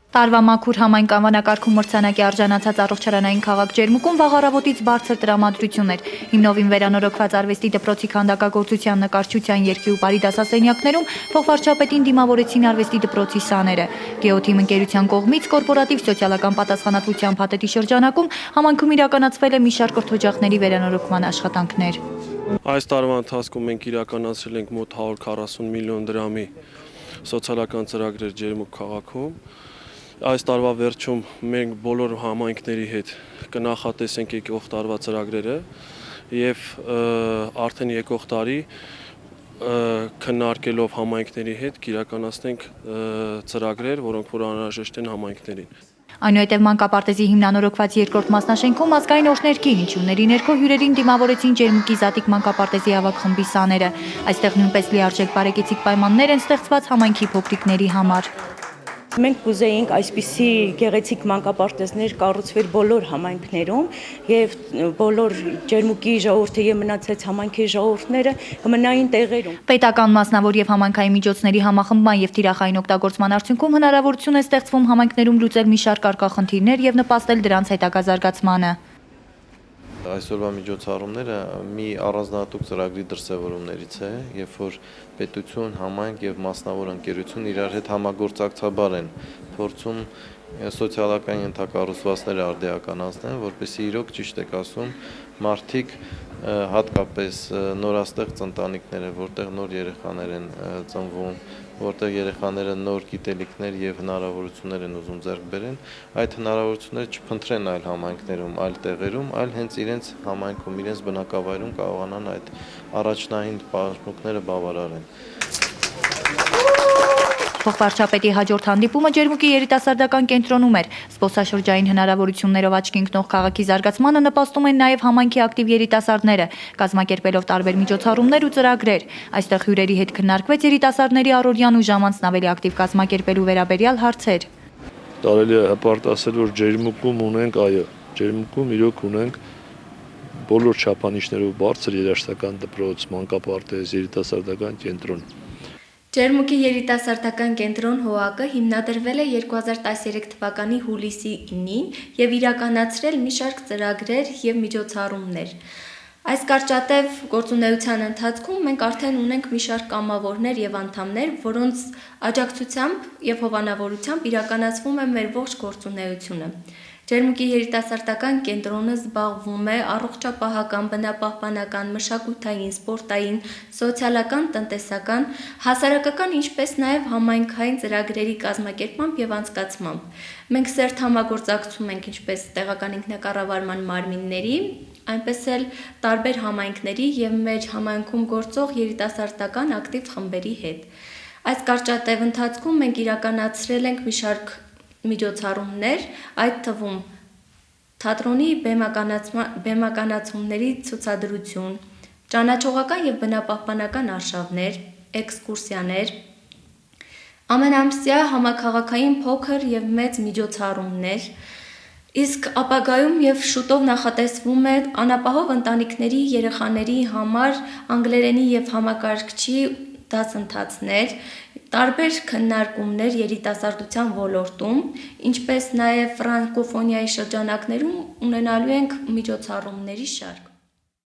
Տարվա մաքուր համայն կանվանակարգում մրցանակի արժանացած առողջարանային քաղաք Ջերմուկում վաղ առավոտից բարձր տրամադրություն էր։ Հիմնովին վերանորոգված արվեստի դպրոցի քանդակագործության, նկարչության, երգի ու պարի դասասենյակներում փոխվարչապետին դիմավորեցին արվեստի դպրոցի սաները։ Գեոթիմ ընկերության կողմից կորպորատիվ սոցիալական պատասխանատվության փաթեթի շրջանակում համայնքում իրականացվել է մի շարք կրթօջախների վերանորոգման աշխատանքներ։ Այս տարվա ընթացքում մենք իրականացրել ենք մոտ 140 միլիոն դրամի սոցիալական ծրագրեր Ջերմուկ քաղաքում։ Այս տարվա վերջում մենք բոլոր համայնքների հետ կնախատեսենք եկող տարվա ծրագրերը եւ արդեն եկող տարի քննարկելով համայնքների հետ կիրականացնենք ծրագրեր, որոնք որ անհրաժեշտ են համայնքներին։ Այնուհետև մանկապարտեզի հիմնանորոգված երկրորդ մասնաշենքում ազգային օրհներգի հնչյունների ներքո հյուրերին դիմավորեցին Ջերմուկի Զատիկ մանկապարտեզի ավագ խմբի սաները։ Այստեղ նույնպես լիարժեք բարեկեցիկ պայմաններ են ստեղծված համայնքի փոքրիկների համար։ Մենք կուզեինք այսպիսի գեղեցիկ մանկապարտեզներ կառուցվեր բոլոր համայնքներում եւ բոլոր Ջերմուկի ժողովրդի եւ մնացած համայնքի ժողովուրդները կմնային տեղերում։ Պետական մասնավոր եւ համայնքային միջոցների համախմբման եւ թիրախային օգտագործման արդյունքում հնարավորություն է ստեղծվում համայնքներում լուծել մի շարք առկա խնդիրներ եւ նպաստել դրանց հետագա զարգացմանը։ Այսօրվա միջոցառումները մի առանձնահատուկ ծրագրի դրսևորումներից է, երբ որ պետություն, համայնք եւ մասնավոր ընկերություն իրար հետ համագործակցաբար են փորձում սոցիալական ենթակառուցվածքները արդիականացնել, որպեսզի իրոք ճիշտ եք ասում, մարդիկ հատկապես նորաստեղծ ընտանիքները, որտեղ նոր երեխաներ են ծնվում, որտեղ երեխաները նոր գիտելիքներ եւ հնարավորություններ են ուզում ձեռք բերեն, այդ հնարավորությունները չփնտրեն այլ համայնքներում, այլ տեղերում, այլ հենց իրենց համայնքում, իրենց բնակավայրում կարողանան այդ առաջնային պահանջմունքները բավարարեն։ Փոխվարչապետի հաջորդ հանդիպումը Ջերմուկի երիտասարդական կենտրոնում էր։ Զբոսաշրջային հնարավորություններով աչքի ընկնող քաղաքի զարգացմանը նպաստում են նաև համայնքի ակտիվ երիտասարդները, կազմակերպելով տարբեր միջոցառումներ ու ծրագրեր։ Այստեղ հյուրերի հետ քննարկվեց երիտասարդների առօրյան ու ժամանցն ավելի ակտիվ կազմակերպելու վերաբերյալ հարցեր։ Տարելի է հպարտ ասել, որ Ջերմուկում ունենք, Ջերմուկում իրոք ունենք բոլոր չափանիշներով բարձր երաժշտական դպրոց, մանկապարտեզ, երիտասարդական կենտրոն։ Ջերմուկի երիտասարդական կենտրոն ՀՕԱԿ-ը հիմնադրվել է 2013 թվականի հուլիսի 9-ին եւ իրականացրել մի շարք ծրագրեր եւ միջոցառումներ։ Այս կարճատև գործունեության ընթացքում մենք արդեն ունենք մի շարք կամավորներ եւ անդամներ, որոնց աջակցությամբ եւ հովանավորությամբ իրականացվում է մեր ողջ գործունեությունը։ Ջերմուկի երիտասարդական կենտրոնը զբաղվում է առողջապահական, բնապահպանական, մշակութային, սպորտային, սոցիալական, տնտեսական, հասարակական, ինչպես նաև համայնքային ծրագրերի կազմակերպմամբ եւ անցկացմամբ։ Մենք սերտ համագործակցում ենք ինչպես տեղական ինքնակառավարման մարմինների, այնպես էլ տարբեր համայնքների եւ մեր համայնքում գործող երիտասարդական ակտիվ խմբերի հետ։ Այս կարճատև ընթացքում մենք իրականացրել ենք մի շարք միջոցառումներ, այդ թվում թատրոնի բեմականացումների ցուցադրություն, ճանաչողական եւ բնապահպանական արշավներ, էքսկուրսիաներ, ամենամսյա համաքաղաքային փոքր եւ մեծ միջոցառումներ, իսկ ապագայում եւ շուտով նախատեսվում է անապահով ընտանիքների երեխաների համար անգլերենի եւ համակարգչի դասընթացներ, տարբեր քննարկումներ երիտասարդության ոլորտում, ինչպես նաև ֆրանկոֆոնիայի շրջանակներում ունենալու ենք միջոցառումների շարք։